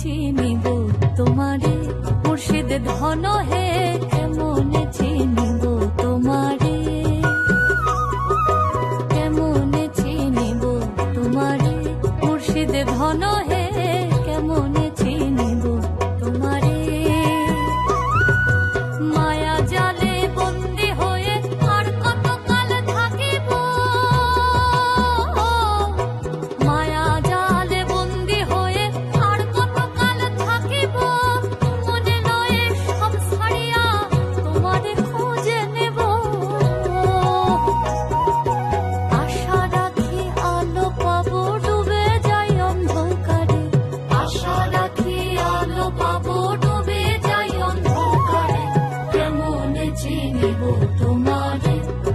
চিনিব তোমারে মুর্শিদ ধন হে, কেমনে চিনিব তোমারে, কেমনে চিনিব তোমারে মুর্শিদ ধন হে, কেমনে চিনিব তোমারে। মায়া জালে বন্দি হয়ে আর কতকাল থাকিব, মায়া জালে বন্দি হয়ে আর কতকাল থাকিব, মনে লয়ে সব ছাড়িয়া তোমারে খুঁজে নেব। আশা রাখি আলো পাবো ডুবে যাই অন্ধকারে, আশা রাখি আলো পাবো ডুবে যাই অন্ধকারে, কেমনে চিনিব তোমারে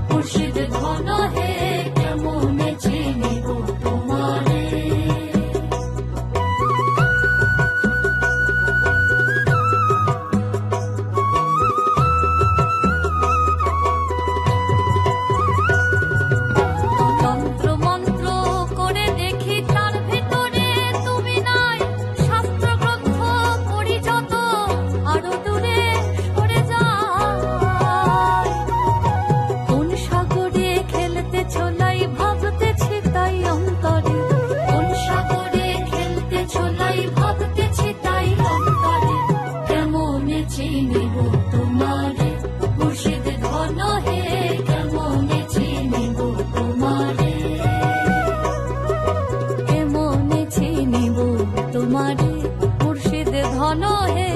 মুর্শিদ ধন হে, কেমনে চিনিব তোমারে। তন্ত্র মন্ত্র করে দেখি তার ভিতরে তুমি নাই, শাস্ত্র গ্রন্থ পড়ি যত আরো দূরে সরে যায়। কোন সাগরে খেলতে ছোলাই ভাবতেছি তাই অন্তরে, কোন সাগরে খেলতে ছোলাই ভাবতেছি তাই অন্তরে, কেমনে চিনিব তোমারে মুর্শিদ ধন হে, কেমনে চিনিব তোমারে, কেমনে চিনিব তোমারে মুর্শিদ ধন হে।